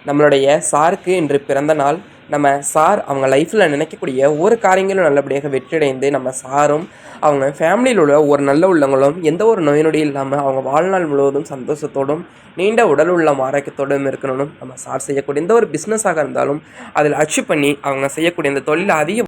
நம்மளுடைய சாருக்கு இன்று பிறந்த நாள். நம்ம சார் அவங்க லைஃப்பில் நினைக்கக்கூடிய ஒவ்வொரு காரியங்களும் நல்லபடியாக வெற்றியடைந்து நம்ம சாரும் அவங்க ஃபேமிலியில் உள்ள ஒரு நல்ல உள்ளவங்களும் எந்த ஒரு நோய் நொடியும் இல்லாமல் அவங்க வாழ்நாள் முழுவதும் சந்தோஷத்தோடும் நீண்ட உடல் உள்ள ஆரோக்கியத்தோடும் இருக்கணும்னு நம்ம சார் செய்யக்கூடிய எந்த ஒரு பிஸ்னஸாக இருந்தாலும் அதில் அச்சீவ் பண்ணி அவங்க செய்யக்கூடிய இந்த தொழில் அதிக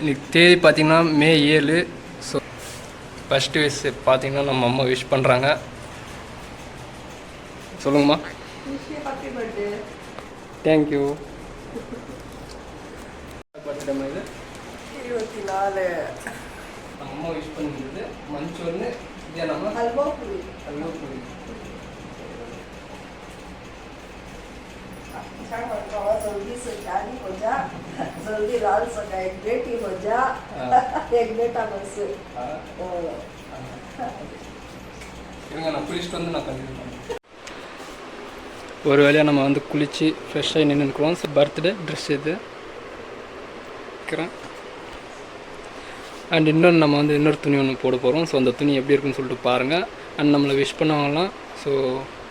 இன்னைக்கு தேதி பார்த்திங்கன்னா மே 7. ஸோ ஃபஸ்ட்டு விஷ் பார்த்திங்கன்னா நம்ம அம்மா விஷ் பண்ணுறாங்க. சொல்லுங்கம்மா. தேங்க்யூ. பர்த்டே மாதிரி 24 நம்ம அம்மா விஷ் பண்ணிருந்தது மஞ்சள் இதே நம்ம हलवा पूरी जल्दी से शादी हो जा, जल्दी लाल सका एक बेटी हो जा, एक बेटा बस. நான் குளிச்சுட்டு வந்து நான் கண்டிப்பாக ஒரு வேலையாக நம்ம வந்து குளித்து ஃப்ரெஷ்ஷாகி நின்று நிற்கிறோம். ஸோ பர்த்டே ட்ரெஸ் இது வைக்கிறேன். அண்ட் இன்னொன்று நம்ம வந்து இன்னொரு துணி ஒன்று போட போகிறோம். ஸோ அந்த துணி எப்படி இருக்குன்னு சொல்லிட்டு பாருங்கள். அண்ட் நம்மளை விஷ் பண்ணவங்களாம் ஸோ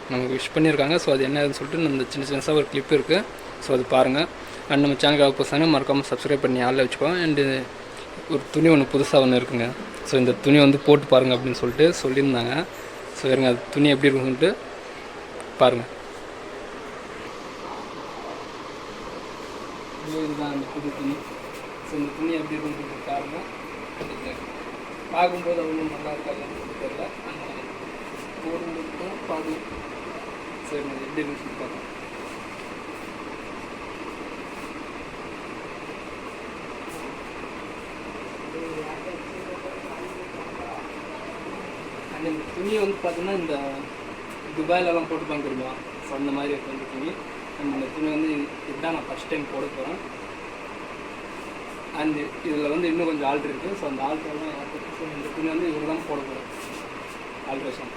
நமக்கு விஷ் பண்ணியிருக்காங்க. ஸோ அது என்னதுன்னு சொல்லிட்டு நம்ம சின்ன சின்னதாக ஒரு கிளிப் இருக்குது. ஸோ அது பாருங்கள். அண்ட் நம்ம சேனலுக்காக புதுசாக மறக்காமல் சப்ஸ்கிரைப் பண்ணி ஆளில் வச்சுக்கோங்க. அண்டு ஒரு துணி ஒன்று புதுசாக ஒன்று இருக்குங்க. ஸோ இந்த துணி வந்து போட்டு பாருங்கள் அப்படின்னு சொல்லிட்டு சொல்லியிருந்தாங்க. ஸோ வேறுங்க அது துணி எப்படி இருக்குன்னு சொல்லிட்டு பாருங்கள். இதுதான் அந்த புது துணி. ஸோ இந்த துணி எப்படி இருக்குன்னு சொல்லிட்டு பாருங்கள். பார்க்கும்போது அவ்வளோ நல்லா இருக்காதுன்னு தெரியல. போடும்போது பாருங்கள். சரி நான் எப்படி இருக்குன்னு சொல்லி பார்க்கலாம். அண்ட் இந்த துணியை வந்து பார்த்தீங்கன்னா இந்த துபாயிலலாம் போட்டுப்பாங்க தெரியுமா. ஸோ அந்த மாதிரி இருக்கும் இந்த துணி. அண்ட் இந்த துணி வந்து இதுதான் நான் ஃபஸ்ட் டைம் போட போகிறேன். அண்ட் இதில் வந்து இன்னும் கொஞ்சம் ஆல்ட்ரு இருக்குது. ஸோ அந்த ஆல்ட்ரெல்லாம் ஸோ இந்த துணி வந்து இவர் தான் போட போகிறேன் ஆல்ட்ரேஷன்.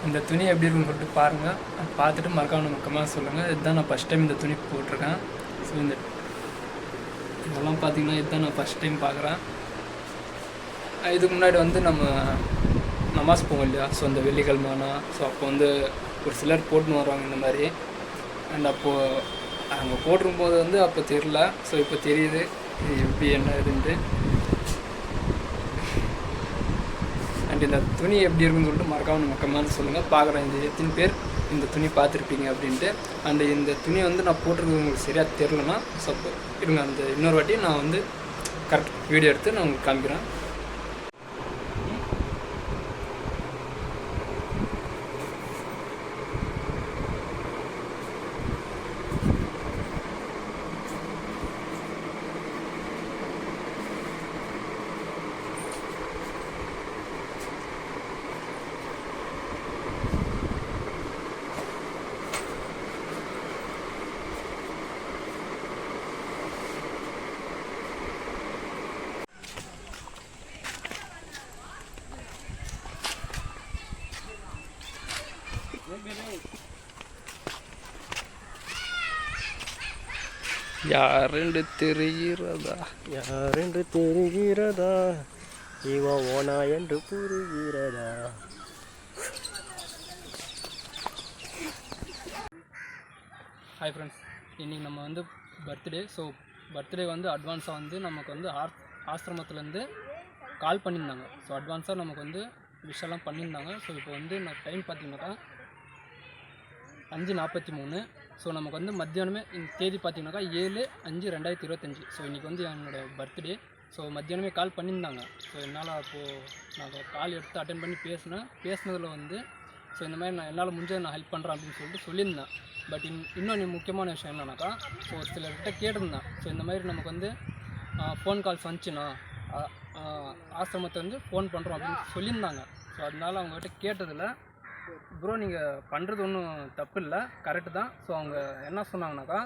இந்த துணி எப்படி இருக்குன்னு சொல்லிட்டு பாருங்கள். பார்த்துட்டு மறக்காம முக்கியமாக சொல்லுங்கள். இதுதான் நான் ஃபஸ்ட் டைம் இந்த துணி போட்டிருக்கேன். ஸோ இதெல்லாம் பார்த்திங்கன்னா இதுதான் நான் ஃபஸ்ட் டைம் பார்க்குறேன். இதுக்கு முன்னாடி வந்து நம்ம நமாஸ் போவோம் இல்லையா. ஸோ அந்த வெள்ளிக்கிழமைனா ஸோ அப்போ வந்து ஒரு சிலர் போட்டுன்னு வருவாங்க இந்த மாதிரி. அண்ட் அப்போது அவங்க போட்டிருக்கும்போது வந்து அப்போ தெரியல. ஸோ இப்போ தெரியுது இது எப்படி என்ன இதுன்ட்டு. அண்ட் இந்த துணி எப்படி இருக்குன்னு சொல்லிட்டு மறக்காமல் மக்கமாக சொல்லுங்கள். பார்க்குறேன் இந்த எத்தனை பேர் இந்த துணி பார்த்துருப்பீங்க அப்படின்ட்டு. அண்டு இந்த துணி வந்து நான் போட்டிருக்கிறது உங்களுக்கு சரியாக தெரிலனா ஸோ இருங்க அந்த இன்னொரு வாட்டி நான் வந்து கரெக்ட் வீடியோ எடுத்து நான் உங்களுக்கு காமிக்கிறேன். யாரென்று தெரிகிறதா, யாரென்று தெரிகிறதா, இவன் ஓனா என்று புரிகிறதா? ஹாய் ஃப்ரெண்ட்ஸ், இன்றைக்கி நம்ம வந்து பர்த்டே. ஸோ பர்த்டே வந்து அட்வான்ஸாக வந்து நமக்கு வந்து ஆசிரமத்துலேருந்து கால் பண்ணியிருந்தாங்க. ஸோ அட்வான்ஸாக நமக்கு வந்து விஷயம்லாம் பண்ணியிருந்தாங்க. ஸோ இப்போ வந்து நான் டைம் பார்த்தீங்கன்னாக்கா 5:43. ஸோ நமக்கு வந்து மத்தியானமே இந்த தேதி பார்த்தீங்கன்னாக்கா 7/5/2025. ஸோ இன்றைக்கி வந்து என்னோடய பர்த்டே. ஸோ மத்தியானமே கால் பண்ணியிருந்தாங்க. ஸோ என்னால் அப்போது நான் கால் எடுத்து அட்டென்ட் பண்ணி பேசினதில் வந்து ஸோ இந்த மாதிரி நான் என்னால் முடிஞ்சதை நான் ஹெல்ப் பண்ணுறேன் அப்படின்னு சொல்லிட்டு சொல்லியிருந்தேன். பட் இன்னொன்று முக்கியமான விஷயம் என்னன்னாக்கா, ஸோ ஒரு சிலர்கிட்ட கேட்டிருந்தேன். ஸோ இந்த மாதிரி நமக்கு வந்து ஃபோன் கால்ஸ் வந்துச்சுன்னா ஆசிரமத்தை வந்து ஃபோன் பண்ணுறோம் அப்படின்னு சொல்லியிருந்தாங்க. ஸோ அதனால அவங்ககிட்ட கேட்டதில், ப்ரோ நீங்கள் பண்ணுறது ஒன்றும் தப்பு இல்லை, கரெக்டு தான். ஸோ அவங்க என்ன சொன்னாங்கனாக்கா,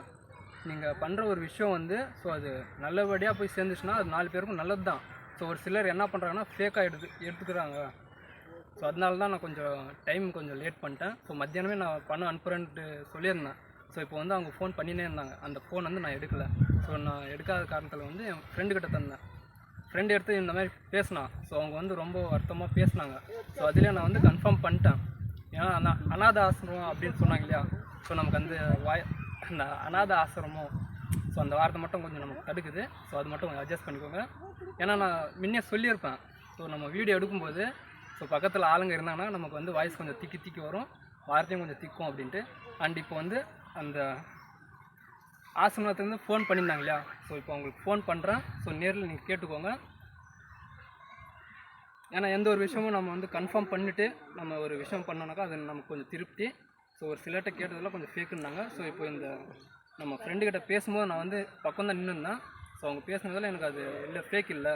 நீங்கள் பண்ணுற ஒரு விஷயம் வந்து ஸோ அது நல்லபடியாக போய் சேர்ந்துச்சுன்னா அது 4 பேருக்கும் நல்லது தான். ஸோ ஒரு சிலர் என்ன பண்ணுறாங்கன்னா ஃபேக்காக எடுத்துக்கிறாங்க. ஸோ அதனால தான் நான் கொஞ்சம் லேட் பண்ணிட்டேன். ஸோ மத்தியானமே நான் பணம் அனுப்புகிறேன்ட்டு சொல்லியிருந்தேன். ஸோ இப்போ வந்து அவங்க ஃபோன் பண்ணினே இருந்தாங்க. அந்த ஃபோன் வந்து நான் எடுக்கலை. ஸோ நான் எடுக்காத காரணத்தில் வந்து என் ஃப்ரெண்டுக்கிட்ட தந்தேன். ஃப்ரெண்டு எடுத்து இந்த மாதிரி பேசினான். ஸோ அவங்க வந்து ரொம்ப வருத்தமாக பேசினாங்க. ஸோ அதிலே நான் வந்து கன்ஃபார்ம் பண்ணிட்டேன். ஏன்னா அநாத ஆசிரமம் அப்படின்னு சொன்னாங்க இல்லையா. ஸோ நமக்கு அந்த அந்த அநாத ஆசிரமம் ஸோ அந்த வார்த்தை மட்டும் கொஞ்சம் நமக்கு தடுக்குது. ஸோ அது மட்டும் கொஞ்சம் அட்ஜஸ்ட் பண்ணிக்கோங்க. ஏன்னா நான் முன்னே சொல்லியிருப்பேன். ஸோ நம்ம வீடியோ எடுக்கும்போது ஸோ பக்கத்தில் ஆளுங்க இருந்தாங்கன்னா நமக்கு வந்து வாய்ஸ் கொஞ்சம் திக்கி வரும், வார்த்தையும் கொஞ்சம் திக்கும் அப்படின்ட்டு. அண்ட் இப்போ வந்து அந்த ஆசிரமத்துலேருந்து ஃபோன் பண்ணியிருந்தாங்க இல்லையா. ஸோ இப்போ அவங்களுக்கு ஃபோன் பண்ணுறேன். ஸோ நேரில் நீங்கள் கேட்டுக்கோங்க. ஏன்னா எந்த ஒரு விஷயமும் நம்ம வந்து கன்ஃபார்ம் பண்ணிவிட்டு நம்ம ஒரு விஷயம் பண்ணோன்னாக்கா அது நமக்கு கொஞ்சம் திருப்தி. ஸோ ஒரு சிலர்கிட்ட கேட்டதெல்லாம் கொஞ்சம் ஃபேக்குன்னாங்க. ஸோ இப்போ இந்த நம்ம ஃப்ரெண்டுக்கிட்ட பேசும்போது நான் வந்து பக்கம் தான் நின்றுருந்தேன். ஸோ அவங்க பேசுனதில் எனக்கு அது இல்லை, ஃபேக் இல்லை,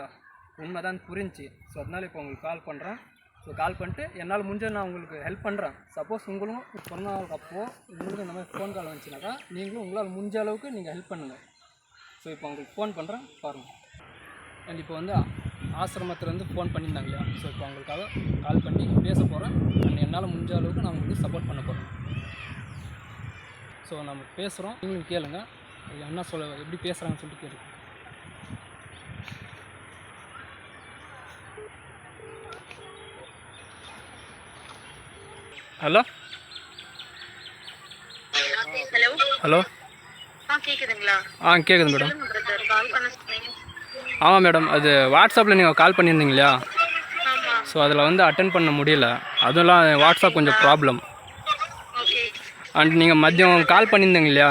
உண்மை தான் புரிஞ்சிச்சு. ஸோ அதனால் இப்போ உங்களுக்கு கால் பண்ணுறேன். ஸோ கால் பண்ணிட்டு என்னால் முடிஞ்ச நான் உங்களுக்கு ஹெல்ப் பண்ணுறேன். சப்போஸ் உங்களும் சொன்னதுக்கப்போ உங்களுக்கு இந்த மாதிரி ஃபோன் கால் வந்துச்சுனாக்கா நீங்களும் உங்களால் முடிஞ்ச அளவுக்கு நீங்கள் ஹெல்ப் பண்ணுங்கள். ஸோ இப்போ உங்களுக்கு ஃபோன் பண்ணுறேன், பாருங்கள். அண்ட் இப்போ வந்து ஆசிரமத்துலேருந்து ஃபோன் பண்ணியிருந்தாங்க இல்லையா. ஸோ இப்போ அவங்களுக்காக கால் பண்ணி பேச போகிறேன். அண்ட் என்னால் முடிஞ்ச அளவுக்கு நான் உங்களுக்கு சப்போர்ட் பண்ண போகிறேன். ஸோ நம்ம பேசுகிறோம், நீங்களும் கேளுங்க. என்ன எப்படி பேசுகிறாங்கன்னு சொல்லிட்டு கேளுங்க. ஹலோ ஹலோ ஹலோ கேக்குதுங்களா? கேட்குது மேடம். கால் பண்ண சொன்னீங்க. ஆமாம் மேடம், அது வாட்ஸ்அப்பில் நீங்கள் கால் பண்ணியிருந்தீங்க இல்லையா. ஆமா. ஸோ அதில் வந்து அட்டென்ட் பண்ண முடியல. அதெல்லாம் வாட்ஸ்அப் கொஞ்சம் ப்ராப்ளம். ஓகே. அண்ட் நீங்கள் மதியம் கால் பண்ணியிருந்தீங்க இல்லையா.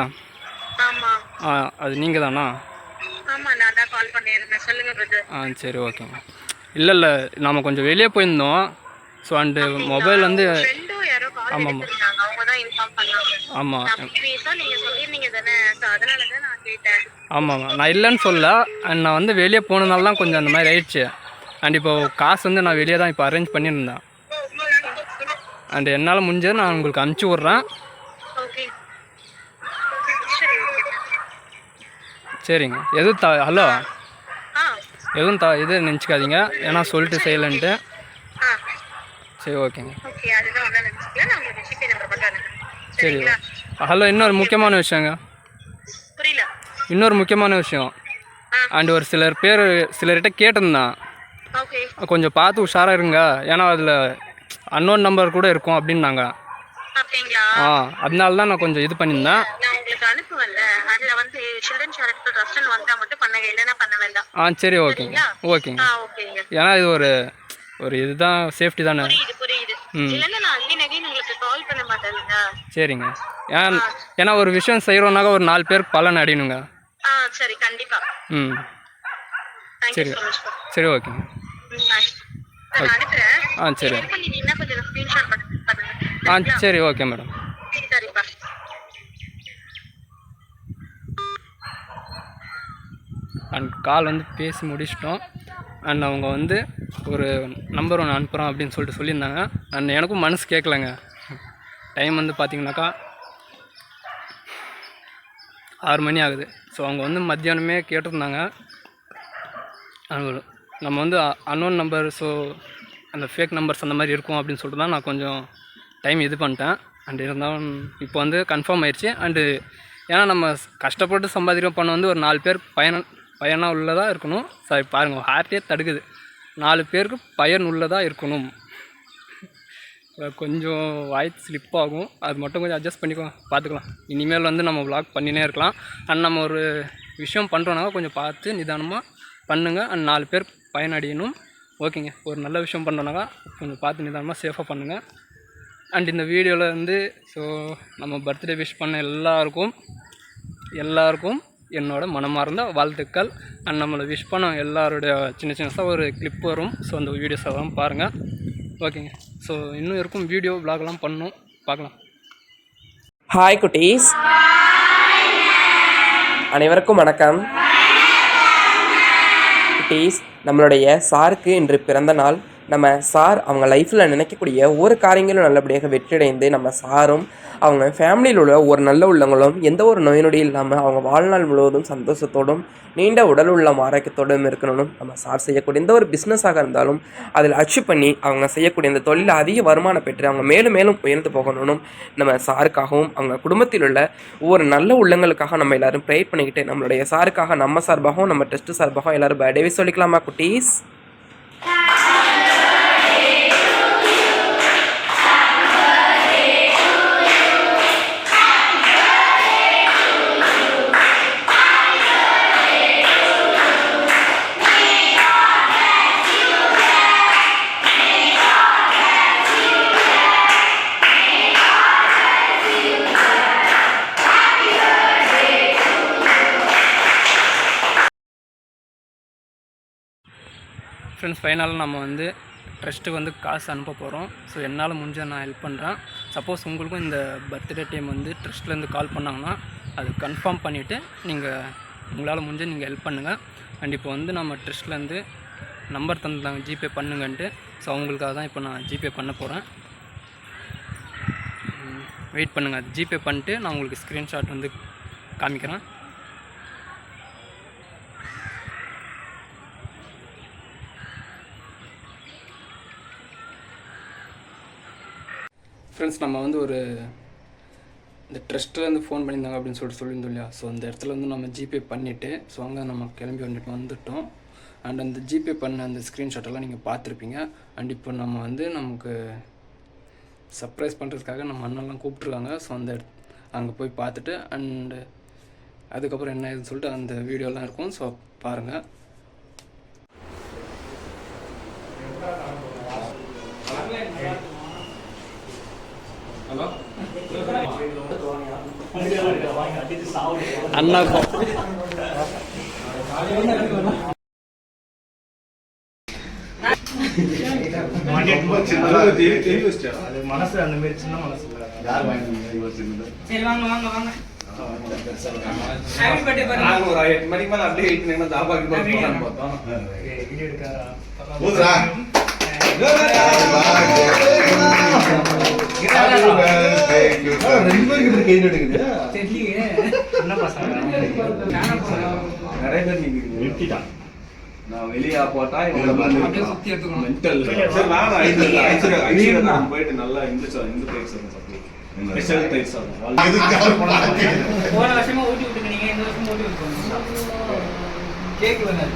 ஆமா. அது நீங்கள் தானா? ஆமா, நான் தான் கால் பண்ணியிருந்தேன். சொல்லுங்க பிரதர். சரி, ஓகேங்க. இல்லை நம்ம கொஞ்சம் வெளியே போயிருந்தோம். ஸோ அண்டு மொபைல் வந்து ஃப்ரெண்டும் யாரோ கால் எடுத்துருந்தாங்க. அவங்க தான் இன்ஃபார்ம் பண்ணாங்க. ஆமாம் நீங்க சொல்லிருந்தீங்க தானே, சோ அதனால தான் நான் கேட்டேன். ஆமாம், நான் இல்லைன்னு சொல்ல. அண்ட் நான் வந்து வெளியே போனதுனால தான் கொஞ்சம் அந்த மாதிரி ஆயிடுச்சு. அண்ட் இப்போ காசு வந்து நான் வெளியே தான் இப்போ அரேஞ்ச் பண்ணியிருந்தேன். அண்ட் என்னால் முடிஞ்சது நான் உங்களுக்கு அனுப்பிச்சி விட்றேன். ஓகே. சரிங்க. ஹலோ, எதுவும் இது நினச்சிக்காதீங்க. ஏன்னா சொல்லிட்டு செய்யலைன்ட்டு. சரி, ஓகேங்க. ஓகே, அதுதான் ஒண்ணு நினைச்சுக்கல. நான் உங்களுக்கு ஜிபே நம்பர் மட்டும் அனுப்புறேன். சரி. சரிங்களா? ஹலோ, இன்னொரு முக்கியமான விஷயங்க. புரியல. இன்னொரு முக்கியமான விஷயம். அண்ட் ஒரு சிலர்கிட்ட கேட்டிருந்தான். ஓகே. கொஞ்சம் பார்த்து உஷாராக இருங்க, ஏன்னா அதில் அன்னோன் நம்பர் கூட இருக்கும் அப்படின்னாங்க. அப்படிங்களா? அதனால தான் நான் கொஞ்சம் இது பண்ணியிருந்தேன். நான் உங்களுக்கு அனுப்புவேன்ல, அதுல வந்து சில்ட்ரன் சேரிட்டபிள் ட்ரஸ்ட்னு வந்தா மட்டும் பண்ணுங்க, இல்லைன்னா பண்ண வேண்டாம். சரி, ஓகேங்க. ஓகேங்க. ஓகேங்க. ஏன்னா இது ஒரு இதுதான், சேஃப்டி தானே. புரியுது. இல்லைன்னா நான் அகைன் உங்களுக்கு கால் பண்ண மாட்டேங்க. சரிங்க. ஏன்னா ஒரு விஷயம் செய்கிறோன்னாக்கா ஒரு 4 பேருக்கு பலன் அடையணுங்க. சரி, கண்டிப்பா. சரி. சரி, ஓகேங்க. நான் அனுப்புறேன். சரி. நீங்க கொஞ்சம் ஸ்கிரீன்ஷாட் பண்ணுங்க. சரி, ஓகே மேடம். சரிப்பா. அண்ட் கால் வந்து பேசி முடிச்சிட்டோம். அண்ட் அவங்க வந்து ஒரு நம்பர் ஒன்று அனுப்புகிறோம் அப்படின்னு சொல்லியிருந்தாங்க. அண்ட் எனக்கும் மனசு கேட்கலங்க. டைம் வந்து பார்த்திங்கனாக்கா 6 மணி ஆகுது. ஸோ அவங்க வந்து மத்தியானமே கேட்டிருந்தாங்க. நம்ம வந்து அன்னோன் நம்பர், ஸோ அந்த ஃபேக் நம்பர்ஸ் அந்த மாதிரி இருக்கும் அப்படின்னு சொல்லிட்டு தான் நான் கொஞ்சம் டைம் இது பண்ணிட்டேன். அண்ட் இருந்தாலும் இப்போ வந்து கன்ஃபார்ம் ஆயிடுச்சு. அண்டு ஏன்னா நம்ம கஷ்டப்பட்டு சம்பாதிக்கிற பணம் வந்து ஒரு 4 பேர் பயனாக உள்ளதாக இருக்கணும். சரி பாருங்கள், ஹார்ட்டே தடுக்குது. 4 பேருக்கு பயனுள்ளதாக இருக்கணும். கொஞ்சம் வாய்ஸ் ஸ்லிப் ஆகும், அது மட்டும் கொஞ்சம் அட்ஜஸ்ட் பண்ணிக்கோ, பார்த்துக்கலாம். இனிமேல் வந்து நம்ம vlog பண்ணினே இருக்கலாம். அண்ட் நம்ம ஒரு விஷயம் பண்ணுறோன்னா கொஞ்சம் பார்த்து நிதானமாக பண்ணுங்கள். அண்ட் 4 பேர் பயனடையணும். ஓகேங்க, ஒரு நல்ல விஷயம் பண்ணுறோன்னாக்கா கொஞ்சம் பார்த்து நிதானமாக சேஃபாக பண்ணுங்கள். அண்ட் இந்த வீடியோவில் வந்து ஸோ நம்ம பர்த்டே விஷ் பண்ண எல்லாருக்கும் என்னோட மனமார்ந்த வாழ்த்துக்கள். அண்ட் நம்மளை விஷ் பண்ண எல்லாருடைய சின்னதாக ஒரு கிளிப் வரும். ஸோ அந்த வீடியோஸ் எல்லாம் பாருங்கள். ஓகேங்க, ஸோ இன்னும் இருக்கும் வீடியோ vlogலாம் பண்ணணும், பார்க்கலாம். ஹாய் குட்டீஸ், அனைவருக்கும் வணக்கம். குட்டீஸ், நம்மளுடைய சாருக்கு இன்று பிறந்த நாள். நம்ம சார் அவங்க லைஃப்பில் நினைக்கக்கூடிய ஒவ்வொரு காரியங்களும் நல்லபடியாக வெற்றியடைந்து நம்ம சாரும் அவங்க ஃபேமிலியில் உள்ள ஒரு நல்ல உள்ளவங்களும் எந்த ஒரு நோய் நொடி இல்லாமல் அவங்க வாழ்நாள் முழுவதும் சந்தோஷத்தோடும் நீண்ட உடல் உள்ள ஆரோக்கியத்தோடும் இருக்கணும். நம்ம சார் செய்யக்கூடிய எந்த ஒரு பிஸ்னஸாக இருந்தாலும் அதில் அச்சீவ் பண்ணி அவங்க செய்யக்கூடிய இந்த தொழிலில் அதிக வருமானம் பெற்று அவங்க மேலும் மேலும் உயர்ந்து போகணும். நம்ம சாருக்காகவும் அவங்க குடும்பத்தில் உள்ள ஒவ்வொரு நல்ல உள்ளங்களுக்காக நம்ம எல்லோரும் ப்ரே பண்ணிக்கிட்டு நம்மளுடைய சாருக்காக நம்ம சார்பாகவும் நம்ம டெஸ்ட் சார்பாகவும் எல்லோரும் பர்த்டே சொல்லிக்கலாமா குட்டீஸ்? ஃப்ரெண்ட்ஸ், ஃபைனலாக நம்ம வந்து ட்ரஸ்ட்டுக்கு வந்து காசு அனுப்ப போகிறோம். ஸோ என்னால் முடிஞ்ச நான் ஹெல்ப் பண்ணுறேன். சப்போஸ் உங்களுக்கும் இந்த பர்த்டே டைம் வந்து ட்ரஸ்ட்லேருந்து கால் பண்ணாங்கன்னா அது கன்ஃபார்ம் பண்ணிவிட்டு உங்களால் முடிஞ்ச நீங்கள் ஹெல்ப் பண்ணுங்கள். அண்ட் இப்போ வந்து நம்ம ட்ரஸ்ட்லேருந்து நம்பர் தந்துட்டாங்க ஜிபே பண்ணுங்கன்ட்டு. ஸோ அவங்களுக்காக தான் இப்போ நான் ஜிபே பண்ண போகிறேன். வெயிட் பண்ணுங்கள், அது ஜிபே பண்ணிட்டு நான் உங்களுக்கு ஸ்க்ரீன்ஷாட் வந்து காமிக்கிறேன். ஃப்ரெண்ட்ஸ், நம்ம வந்து இந்த ட்ரஸ்ட்லேருந்து ஃபோன் பண்ணியிருந்தாங்க அப்படின்னு சொல்லியிருந்தோம் இல்லையா? ஸோ அந்த இடத்துல வந்து நம்ம ஜிபே பண்ணிவிட்டு ஸோ அங்கே நம்ம கிளம்பி வந்துட்டோம். அண்ட் அந்த ஜிபே பண்ண அந்த ஸ்க்ரீன்ஷாட்டெல்லாம் நீங்கள் பார்த்துருப்பீங்க. அண்ட் இப்போ நம்ம வந்து நமக்கு சர்ப்ரைஸ் பண்ணுறதுக்காக நம்ம அண்ணெல்லாம் கூப்பிட்ருக்காங்க. ஸோ அங்கே போய் பார்த்துட்டு அண்டு அதுக்கப்புறம் என்ன ஏதுன்னு சொல்லிட்டு அந்த வீடியோலாம் இருக்கும். ஸோ பாருங்கள். அண்ணா மனசு அந்த மாதிரி சின்ன மனசு நான் வெளியே போட்டா போயிட்டு நல்லா இந்த போன வருஷமா ஊட்டி விட்டுங்க, நீங்க இந்த வருஷம் ஊட்டி விட்டுருங்க. கேக் வேணாம்.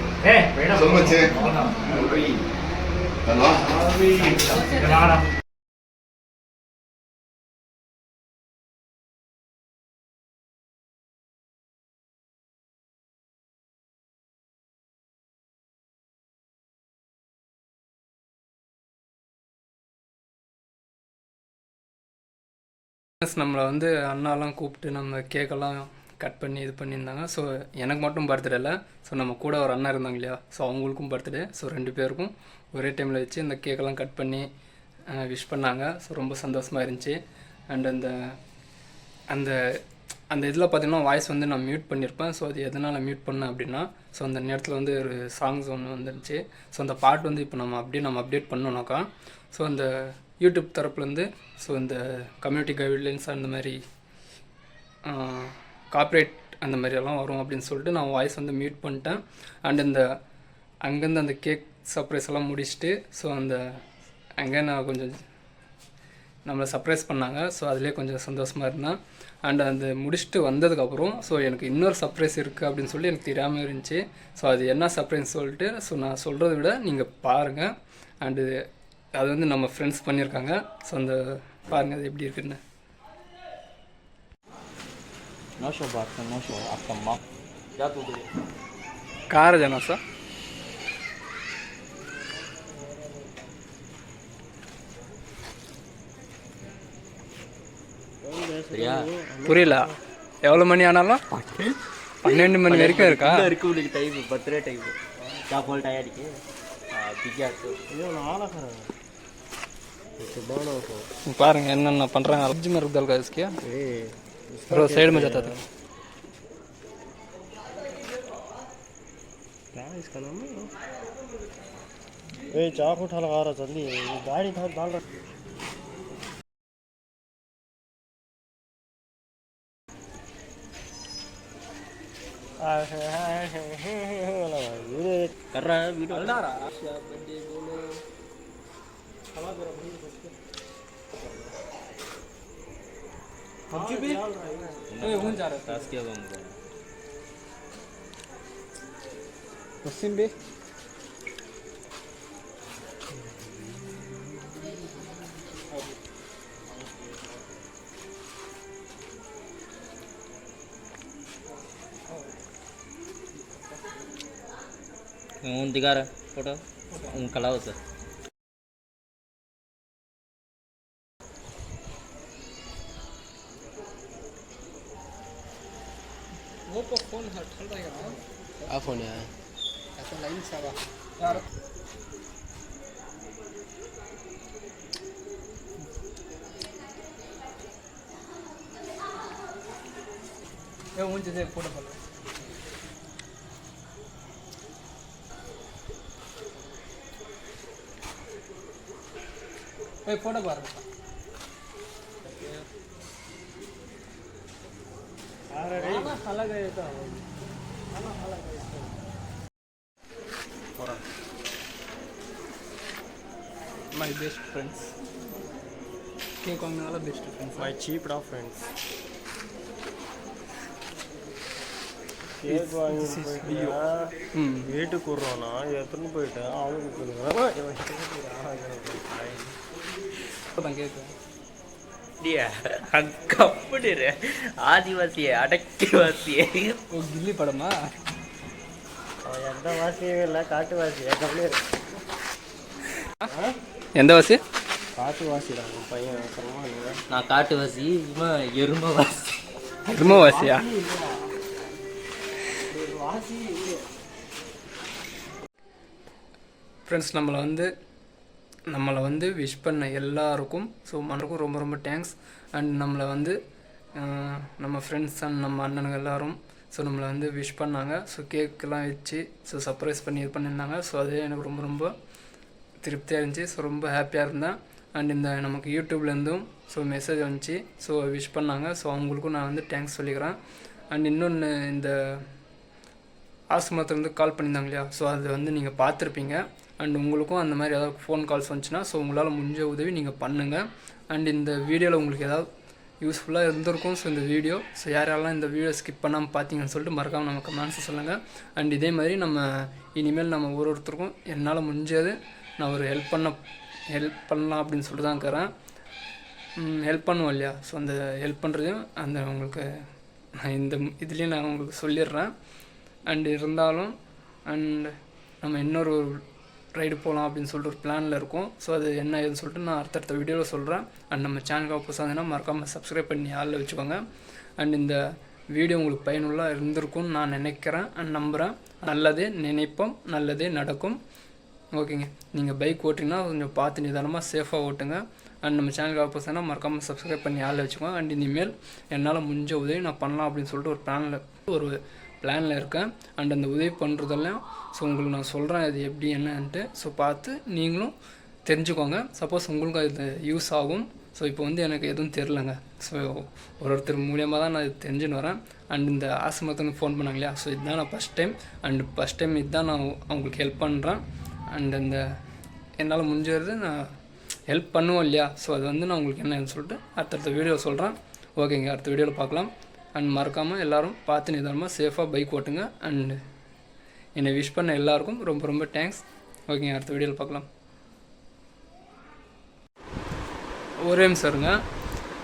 நம்மளை வந்து அண்ணாலாம் கூப்பிட்டு நம்ம கேக்கெல்லாம் கட் பண்ணி இது பண்ணியிருந்தாங்க. ஸோ எனக்கு மட்டும் பர்த்டே இல்லை, ஸோ நம்ம கூட ஒரு அண்ணா இருந்தாங்க இல்லையா? ஸோ அவங்களுக்கும் பர்த்டே. ஸோ 2 பேருக்கும் ஒரே டைமில் வச்சு இந்த கேக்கெல்லாம் கட் பண்ணி விஷ் பண்ணாங்க. ஸோ ரொம்ப சந்தோஷமாக இருந்துச்சு. அண்ட் அந்த அந்த இதில் பார்த்திங்கன்னா வாய்ஸ் வந்து நான் மியூட் பண்ணியிருப்பேன். ஸோ அது எதனால் மியூட் பண்ணேன் அப்படின்னா, ஸோ அந்த நேரத்தில் வந்து ஒரு சாங்ஸ் ஒன்று வந்துருந்துச்சு. ஸோ அந்த பாட்டு வந்து இப்போ நம்ம அப்டேட் பண்ணோன்னாக்கா ஸோ அந்த யூடியூப் தரப்புலேருந்து ஸோ இந்த கம்யூனிட்டி கைட்லைன்ஸ் அந்த மாதிரி கார்ப்பரேட் அந்த மாதிரியெல்லாம் வரும் அப்படின்னு சொல்லிட்டு நான் வாய்ஸ் வந்து மியூட் பண்ணிட்டேன். அண்ட் அங்கேருந்து அந்த கேக் சர்ப்ரைஸ் எல்லாம் முடிச்சுட்டு ஸோ அங்கே நான் கொஞ்சம் நம்மளை சர்ப்ரைஸ் பண்ணாங்க. ஸோ அதிலே கொஞ்சம் சந்தோஷமாக இருந்தேன். அண்ட் அந்த முடிச்சுட்டு வந்ததுக்கப்புறம் ஸோ எனக்கு இன்னொரு சர்ப்ரைஸ் இருக்குது அப்படின்னு சொல்லி எனக்கு தெரியாமல் இருந்துச்சு. ஸோ அது என்ன சர்ப்ரைஸ் சொல்லிட்டு ஸோ நான் சொல்கிறத விட நீங்கள் பாருங்கள். அண்டு அது வந்து நம்ம ஃப்ரெண்ட்ஸ் பண்ணியிருக்காங்க. ஸோ அந்த பாருங்கள் அது எப்படி இருக்குன்னு. कार जाना सा புரியல. எவ்வளோ மணி ஆனாலும் 12 மணி வரைக்கும் இருக்கா? டைம் பர்த்டே டைம் பாருங்க என்னென்ன பண்ணுறாங்க. அர்ஜி में रुक दल का इसके रो साइड में जाता था. इसका नाम है चाक उठा लगा रहा जल्दी गाड़ी था डाल रहा कर रहा है वीडियो मुस्लिम भी दिखा रहा फोटो कलाओ सर वो तो फोन हट रहेगा. आ फोन है ऐसा लाइन सारा यार ये मुझे से फोटो फोटो ए फोटो बार अलग है तो my best friends. Cake on all best friends. my cheap of friends cake வாங்கி போயிட்டு வீட்டுக்கு விட்றோன்னா எடுத்துன்னு போயிட்டு அவனுக்கு தான் கேட்குறேன். கப்படிரு ஆதிவாசியே அடக்கிவாசியே ஓ கில்லி படமா? அவன் எந்த வாசியும் இல்லை காட்டுவாசியே கம்மியாக எந்த வாசி? காட்டுவாசிடா உன் பையன் சொல்லுவாங்க. நான் காட்டுவாசி இவன் எருமவாசி. எருமவாசியா? ஃப்ரெண்ட்ஸ் நம்மளை வந்து விஷ் பண்ண எல்லாருக்கும் ஸோ மனக்கும் ரொம்ப ரொம்ப தேங்க்ஸ். அண்ட் நம்மளை வந்து நம்ம ஃப்ரெண்ட்ஸ் அண்ட் நம்ம அண்ணனுங்க எல்லோரும் ஸோ நம்மளை வந்து விஷ் பண்ணாங்க. ஸோ கேக்கெலாம் வச்சு ஸோ சர்ப்ரைஸ் பண்ணி இது பண்ணியிருந்தாங்க. ஸோ அதே எனக்கு ரொம்ப ரொம்ப திருப்தியாக இருந்துச்சு. ஸோ ரொம்ப ஹாப்பியாக இருந்தேன். அண்ட் இந்த நமக்கு யூடியூப்லேருந்தும் ஸோ மெசேஜ் வந்துச்சு. ஸோ விஷ் பண்ணாங்க. ஸோ அவங்களுக்கும் நான் வந்து தேங்க்ஸ் சொல்லிக்கிறேன். அண்ட் இன்னொன்று இந்த ஆசிரமத்துலேருந்து கால் பண்ணியிருந்தாங்க இல்லையா? ஸோ அது வந்து நீங்கள் பார்த்துருப்பீங்க. அண்ட் உங்களுக்கும் அந்த மாதிரி ஏதாவது ஃபோன் கால்ஸ் வந்துச்சுன்னா ஸோ உங்களால் முடிஞ்ச உதவி நீங்கள் பண்ணுங்கள். அண்ட் இந்த வீடியோவில் உங்களுக்கு ஏதாவது யூஸ்ஃபுல்லாக இருந்திருக்கும். ஸோ இந்த வீடியோ ஸோ யாரெல்லாம் இந்த வீடியோ ஸ்கிப் பண்ணாமல் பார்த்தீங்கன்னு சொல்லிட்டு மறக்காமல் நம்ம கமெண்ட்ஸை சொல்லுங்கள். அண்ட் இதே மாதிரி நம்ம இனிமேல் நம்ம ஒருத்தருக்கும் என்னால் முடிஞ்சது நான் ஒரு ஹெல்ப் பண்ணலாம் அப்படின்னு சொல்லிட்டு தான் இருக்கிறேன். ஹெல்ப் பண்ணுவோம் இல்லையா? ஸோ அந்த ஹெல்ப் பண்ணுறதையும் அந்த உங்களுக்கு நான் இந்த இதுலேயும் நான் உங்களுக்கு சொல்லிடுறேன். அண்ட் இருந்தாலும் அண்ட் நம்ம இன்னொரு ரைடு போகலாம் அப்படின்னு சொல்லிட்டு ஒரு பிளானில் இருக்கும். ஸோ அது என்ன ஏதுன்னு சொல்லிட்டு நான் அடுத்தடுத்த வீடியோவில் சொல்கிறேன். அண்ட் நம்ம சேனலுக்கு புதுசாக இருந்ததுன்னா மறக்காமல் சப்ஸ்கிரைப் பண்ணி ஆளில் வச்சுக்கோங்க. அண்ட் இந்த வீடியோ உங்களுக்கு பயனுள்ளாக இருந்திருக்கும்னு நான் நினைக்கிறேன் அண்ட் நம்புகிறேன். நல்லதே நினைப்போம், நல்லதே நடக்கும். ஓகேங்க. நீங்கள் பைக் ஓட்டிங்கன்னா கொஞ்சம் பார்த்து நிதானமாக சேஃபாக ஓட்டுங்க. அண்ட் நம்ம சேனலுக்கு புதுசாக மறக்காமல் சப்ஸ்கிரைப் பண்ணி ஆளில் வச்சுக்கோங்க. அண்ட் இனிமேல் என்னால் முடிஞ்ச உதவி நான் பண்ணலாம் அப்படின்னு சொல்லிட்டு ஒரு பிளானில் இருக்கேன். அண்ட் அந்த உதவி பண்ணுறதெல்லாம் ஸோ உங்களுக்கு நான் சொல்கிறேன் அது எப்படி என்னன்ட்டு. ஸோ பார்த்து நீங்களும் தெரிஞ்சுக்கோங்க. சப்போஸ் உங்களுக்கும் அது யூஸ் ஆகும். ஸோ இப்போ வந்து எனக்கு எதுவும் தெரிலங்க. ஸோ ஒருத்தர் மூலியமாக தான் நான் இது தெரிஞ்சுன்னு வரேன். அண்ட் இந்த ஆசிரமத்துக்கு ஃபோன் பண்ணாங்க இல்லையா? ஸோ இதுதான் நான் ஃபஸ்ட் டைம் இதுதான் நான் அவங்களுக்கு ஹெல்ப் பண்ணுறேன். அண்ட் அந்த என்னால் முடிஞ்சது நான் ஹெல்ப் பண்ணுவோம் இல்லையா? ஸோ அது வந்து நான் உங்களுக்கு என்னன்னு சொல்லிட்டு அடுத்தடுத்த வீடியோ சொல்கிறேன். ஓகேங்க, அடுத்த வீடியோவில் பார்க்கலாம். அண்ட் மறக்காமல் எல்லோரும் பார்த்து நிதானமாக சேஃபாக பைக் ஓட்டுங்க. அண்ட் என்னை விஷ் பண்ண எல்லாருக்கும் ரொம்ப ரொம்ப தேங்க்ஸ். ஓகேங்க, அடுத்த வீடியோவில் பார்க்கலாம். ஒரே நிமிஷம் இருங்க.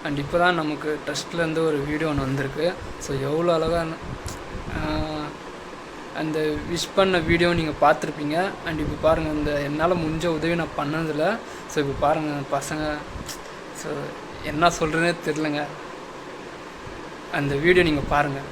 அண்ட் இப்போ தான் நமக்கு ட்ரஸ்ட்லேருந்து ஒரு வீடியோ ஒன்று வந்திருக்கு. ஸோ எவ்வளோ அழகாக அந்த விஷ் பண்ண வீடியோ நீங்கள் பார்த்துருப்பீங்க. அண்ட் இப்போ பாருங்கள், இந்த என்னால் முடிஞ்ச உதவி நான் பண்ணதில்லை. ஸோ இப்போ பாருங்கள் பசங்க, ஸோ என்ன சொல்கிறேனே தெரிலங்க. அந்த வீடியோ நீங்கள் பாருங்கள்.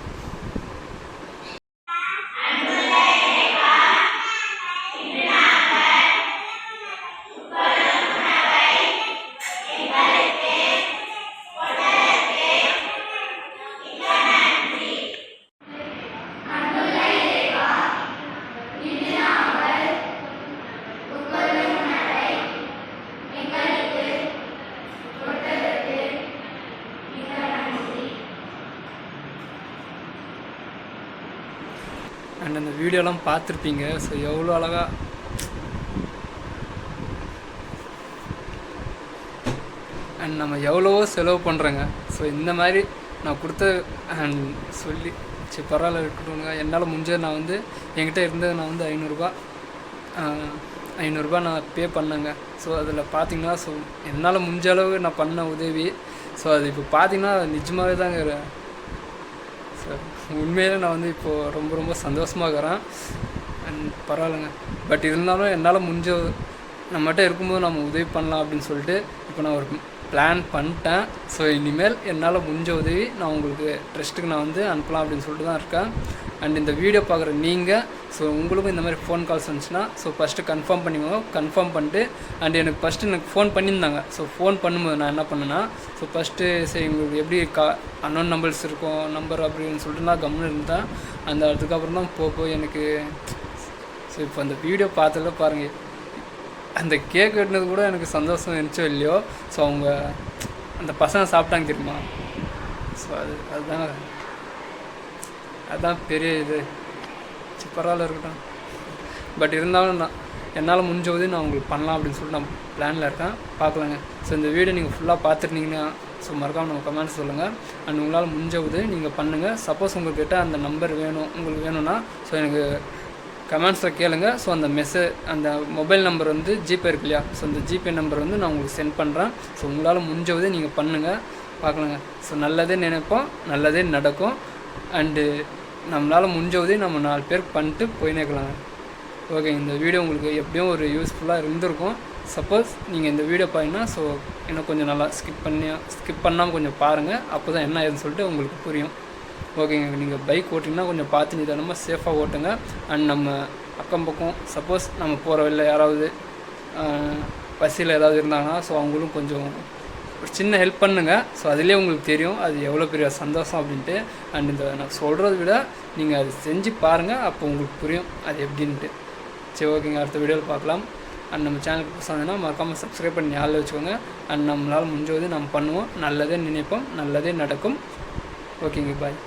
அண்ட் அந்த வீடியோலாம் பார்த்துருப்பீங்க. ஸோ எவ்வளோ அழகாக அண்ட் நம்ம எவ்வளவோ செலவு பண்ணுறோங்க. ஸோ இந்த மாதிரி நான் கொடுத்த அண்ட் சொல்லி சரி பரவாயில்ல இருக்கட்டும்ங்க. என்னால் முடிஞ்சது நான் வந்து என்கிட்ட இருந்தது நான் வந்து ஐநூறுரூபா நான் பே பண்ணேங்க. ஸோ அதில் பார்த்தீங்கன்னா ஸோ என்னால் முடிஞ்ச அளவு நான் பண்ண உதவி. ஸோ அது இப்போ பார்த்தீங்கன்னா நிஜமாகவே தாங்க. ஸோ உண்மையிலே நான் வந்து இப்போது ரொம்ப ரொம்ப சந்தோஷமாக இருக்கிறேன். அண்ட் பரவாயில்லைங்க. பட் இருந்தாலும் என்னால் முடிஞ்ச நம்மகிட்ட இருக்கும்போது நம்ம உதவி பண்ணலாம் அப்படின்னு சொல்லிட்டு இப்போ நான் ஒரு பிளான் பண்ணிட்டேன். ஸோ இனிமேல் என்னால் முடிஞ்ச உதவி நான் உங்களுக்கு ட்ரஸ்ட்டுக்கு நான் வந்து அனுப்பலாம் அப்படின்னு சொல்லிட்டு தான் இருக்கேன். அண்ட் இந்த வீடியோ பார்க்குற நீங்கள் ஸோ உங்களுக்கும் இந்த மாதிரி ஃபோன் கால்ஸ் வந்துச்சுன்னா ஸோ ஃபஸ்ட்டு கன்ஃபார்ம் பண்ணிக்கோங்க. கன்ஃபார்ம் பண்ணிட்டு அண்ட் எனக்கு ஃபோன் பண்ணியிருந்தாங்க. ஸோ ஃபோன் பண்ணும்போது நான் என்ன பண்ணேன்னா ஸோ ஃபஸ்ட்டு சரி உங்களுக்கு எப்படி அன்னோன் நம்பர்ஸ் இருக்கும் நம்பர் அப்படின்னு சொல்லிட்டு நான் கம்முன்னு இருந்தேன். அந்த அதுக்கப்புறம் தான் போய் எனக்கு ஸோ இப்போ அந்த வீடியோ பார்த்ததில் பாருங்கள், அந்த கேக் வெட்டினது கூட எனக்கு சந்தோஷம் இருந்துச்சோ இல்லையோ. ஸோ அவங்க அந்த பசங்க சாப்பிட்டாங்க தெரியுமா? ஸோ அதுதான் பெரிய இது. பரவாயில்ல இருக்கட்டும். பட் இருந்தாலும் நான் என்னால் முடிஞ்ச உதவி நான் உங்களுக்கு பண்ணலாம் அப்படின்னு சொல்லிட்டு நான் பிளானில் இருக்கேன். பார்க்கலாங்க. ஸோ இந்த வீடியோ நீங்கள் ஃபுல்லாக பார்த்துருந்தீங்கன்னா ஸோ மறக்காமல் நம்ம கமெண்ட்ஸ் சொல்லுங்கள். அண்ட் உங்களால் முடிஞ்ச உதவி நீங்கள் பண்ணுங்கள். சப்போஸ் உங்கள்கிட்ட அந்த நம்பர் உங்களுக்கு வேணும்னா ஸோ எனக்கு கமெண்ட்ஸில் கேளுங்க. ஸோ அந்த அந்த மொபைல் நம்பர் வந்து ஜிபே இருக்கு இல்லையா? ஸோ அந்த ஜிபே நம்பர் வந்து நான் உங்களுக்கு சென்ட் பண்ணுறேன். ஸோ உங்களால் முடிஞ்ச உதவி நீங்கள் பண்ணுங்கள். பார்க்கலாங்க. ஸோ நல்லதே நினைப்போம், நல்லதே நடக்கும். அண்டு நம்மளால் முடிஞ்ச உதவி நம்ம 4 பேருக்கு பண்ணிட்டு போயினேக்கலாங்க. ஓகே, இந்த வீடியோ உங்களுக்கு எப்படியும் ஒரு யூஸ்ஃபுல்லாக இருந்திருக்கும். சப்போஸ் நீங்கள் இந்த வீடியோ பார்த்தீங்கன்னா ஸோ இன்னும் கொஞ்சம் நல்லா ஸ்கிப் பண்ணாமல் கொஞ்சம் பாருங்கள். அப்போ தான் என்ன ஏதுன்னு சொல்லிட்டு உங்களுக்கு புரியும். ஓகேங்க, நீங்கள் பைக் ஓட்டிங்கன்னா கொஞ்சம் பார்த்து நிதானமாக சேஃபாக ஓட்டுங்க. அண்ட் நம்ம அக்கம் பக்கம் சப்போஸ் நம்ம போகிற வழியில் யாராவது பசியில் ஏதாவது இருந்தாங்கன்னா ஸோ அவங்களும் கொஞ்சம் ஒரு சின்ன ஹெல்ப் பண்ணுங்கள். ஸோ அதிலே உங்களுக்கு தெரியும் அது எவ்வளோ பெரிய சந்தோஷம் அப்படின்ட்டு. அண்ட் இந்த நான் சொல்கிறத விட நீங்கள் அது செஞ்சு பாருங்கள், அப்போ உங்களுக்கு புரியும் அது எப்படின்ட்டு. சரி, ஓகேங்க, அடுத்த வீடியோவில் பார்க்கலாம். அண்ட் நம்ம சேனலுக்கு புதுசாக மறக்காமல் சப்ஸ்கிரைப் பண்ணி ஞாபகம் வச்சுக்கோங்க. அண்ட் நம்மளால் முடிஞ்சது நம்ம பண்ணுவோம். நல்லதே நினைப்போம், நல்லதே நடக்கும். ஓகேங்க, பாய்.